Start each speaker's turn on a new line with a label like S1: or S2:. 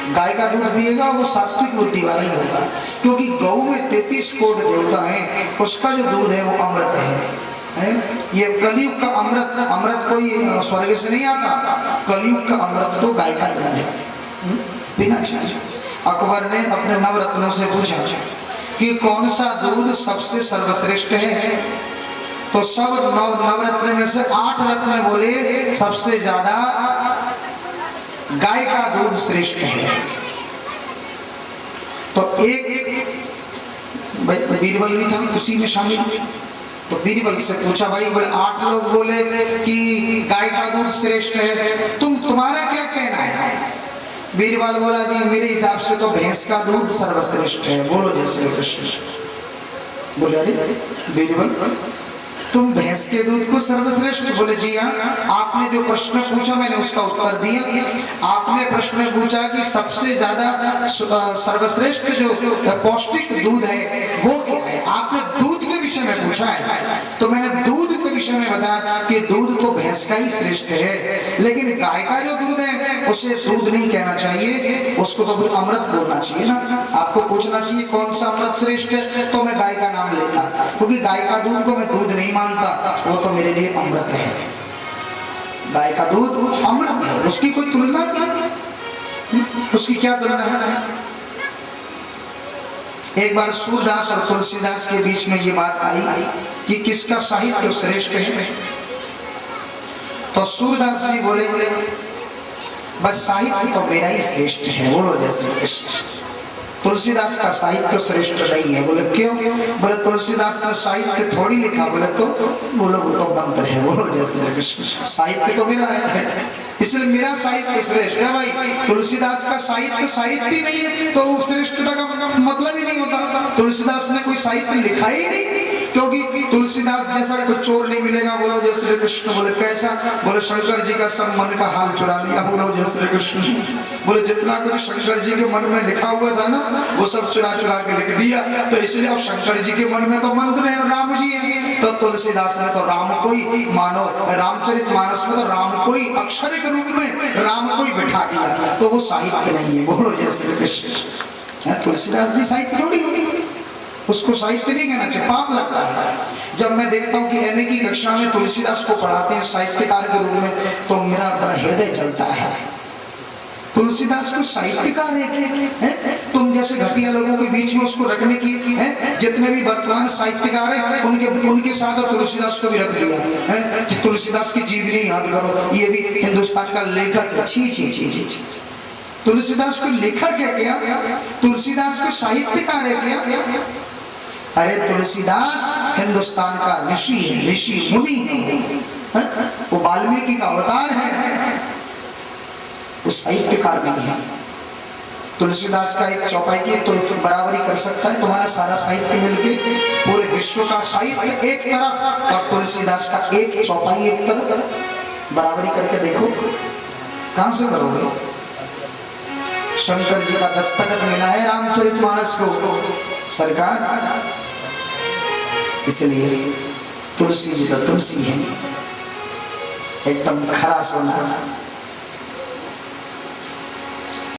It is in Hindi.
S1: गाय का दूध पिएगा वो सात्विक बुद्धि वाला ही होगा, क्योंकि गौ में 33 कोटि देवता हैं, उसका जो दूध है वो अमृत है? ये कलयुग का अमृत, अमृत कोई स्वर्ग से नहीं आता, कलयुग का अमृत तो गाय का दूध है, पीना चाहिए। अकबर ने अपने नवरत्नों से पूछा कि कौन सा दूध सबसे सर्वश्रेष्ठ है, तो सब नवरत्न में से 8 रत्न बोले सबसे ज्यादा गाय का दूध श्रेष्ठ है। तो एक बीरबल भी था उसी में शामिल, तो बीरबल से पूछा भाई बोले 8 लोग बोले कि गाय का दूध श्रेष्ठ है, तुम्हारा क्या कहना है? बीरबल बोला जी मेरे हिसाब से तो भैंस का दूध सर्वश्रेष्ठ है। बोलो जय श्री कृष्ण। बोले अरे बीरबल तुम भैंस के दूध को सर्वश्रेष्ठ? बोले जी हाँ, आपने जो प्रश्न पूछा मैंने उसका उत्तर दिया। आपने प्रश्न पूछा कि सबसे ज्यादा सर्वश्रेष्ठ जो पौष्टिक दूध है वो क्या है, आपने दूध के विषय में पूछा है, तो मैंने दूध के विषय में बताया कि दूध तो भैंस का ही श्रेष्ठ है, लेकिन गाय का जो दूध है उसे दूध नहीं कहना चाहिए, उसको तो फिर अमृत बोलना चाहिए ना। आपको पूछना चाहिए कौन सा अमृत श्रेष्ठ है, तो मैं गाय का नाम लेता, क्योंकि गाय का दूध को मैं दूध नहीं मानता, वो तो मेरे लिए अमृत है। गाय का दूध अमृत है, उसकी कोई तुलना नहीं, उसकी क्या तुलना है? एक बार सूरदास और तुलसीदास के बीच में ये बात आई कि किसका साहित्य श्रेष्ठ है, तो सूरदास जी बोले बस साहित्य तो मेरा ही श्रेष्ठ है। बोलो जय श्री कृष्ण। तुलसीदास का साहित्य श्रेष्ठ नहीं है। बोले क्यों? बोले तुलसीदास ने साहित्य थोड़ी लिखा। बोले तो बोलो वो तो मंत्र है। बोलो जय श्री कृष्ण। साहित्य तो मेरा है, इसलिए मेरा साहित्य श्रेष्ठ है। भाई तुलसीदास का साहित्य साहित्य नहीं है तो श्रेष्ठता का मतलब ही नहीं होता। तुलसीदास ने कोई साहित्य लिखा ही नहीं, क्योंकि तुलसीदास जैसा कोई चोर नहीं मिलेगा। बोलो जय श्री कृष्ण। बोले कैसा? बोले शंकर जी का सब मन का हाल चुरा लिया। बोलो जय श्री कृष्ण। बोले जितना कुछ शंकर जी के मन में लिखा हुआ था ना वो सब चुरा चुरा के लिख दिया, तो इसलिए अब शंकर जी के मन में तो मंत्र है और राम जी है, तो तुलसीदास ने तो राम को ही मानो, रामचरितमानस में तो राम को ही अक्षर के रूप में राम को ही बैठा दिया, तो वो साहित्य नहीं है। बोलो जय श्री कृष्ण। तुलसीदास जी साहित्य थोड़ी, उसको साहित्य नहीं कहना चाहिए, पाप लगता है। जब मैं देखता हूँ कि एमए की कक्षा में तुलसीदास को पढ़ाते हैं साहित्यकार के रूप में, तो मेरा बड़ा हृदय जलता है। तुलसीदास को साहित्यकार है? तुम जैसे घटिया लोगों के बीच में उसको रखने की है, जितने भी वर्तमान साहित्यकार हैं उनके साथ और तुलसीदास को भी रख दिया है कि तुलसीदास की जीवनी याद करो, ये भी हिंदुस्तान का लेखक है। छी छी छी छी छी। तुलसीदास को लेखक है क्या? तुलसीदास को साहित्यकार है क्या? अरे तुलसीदास हिंदुस्तान का ऋषि है, ऋषि मुनि है, वो वाल्मीकि का अवतार है, वो साहित्यकार नहीं है। तुलसीदास का एक चौपाई की तो बराबरी कर सकता है तुम्हारा सारा साहित्य मिलके, पूरे विश्व का साहित्य एक तरफ और तुलसीदास का एक चौपाई एक तरफ, बराबरी करके देखो कहां से करोगे? शंकर जी का दस्तखत मिला है रामचरितमानस को सरकार, इसलिए तुलसी जी तो तुलसी है, एकदम खरा सोना।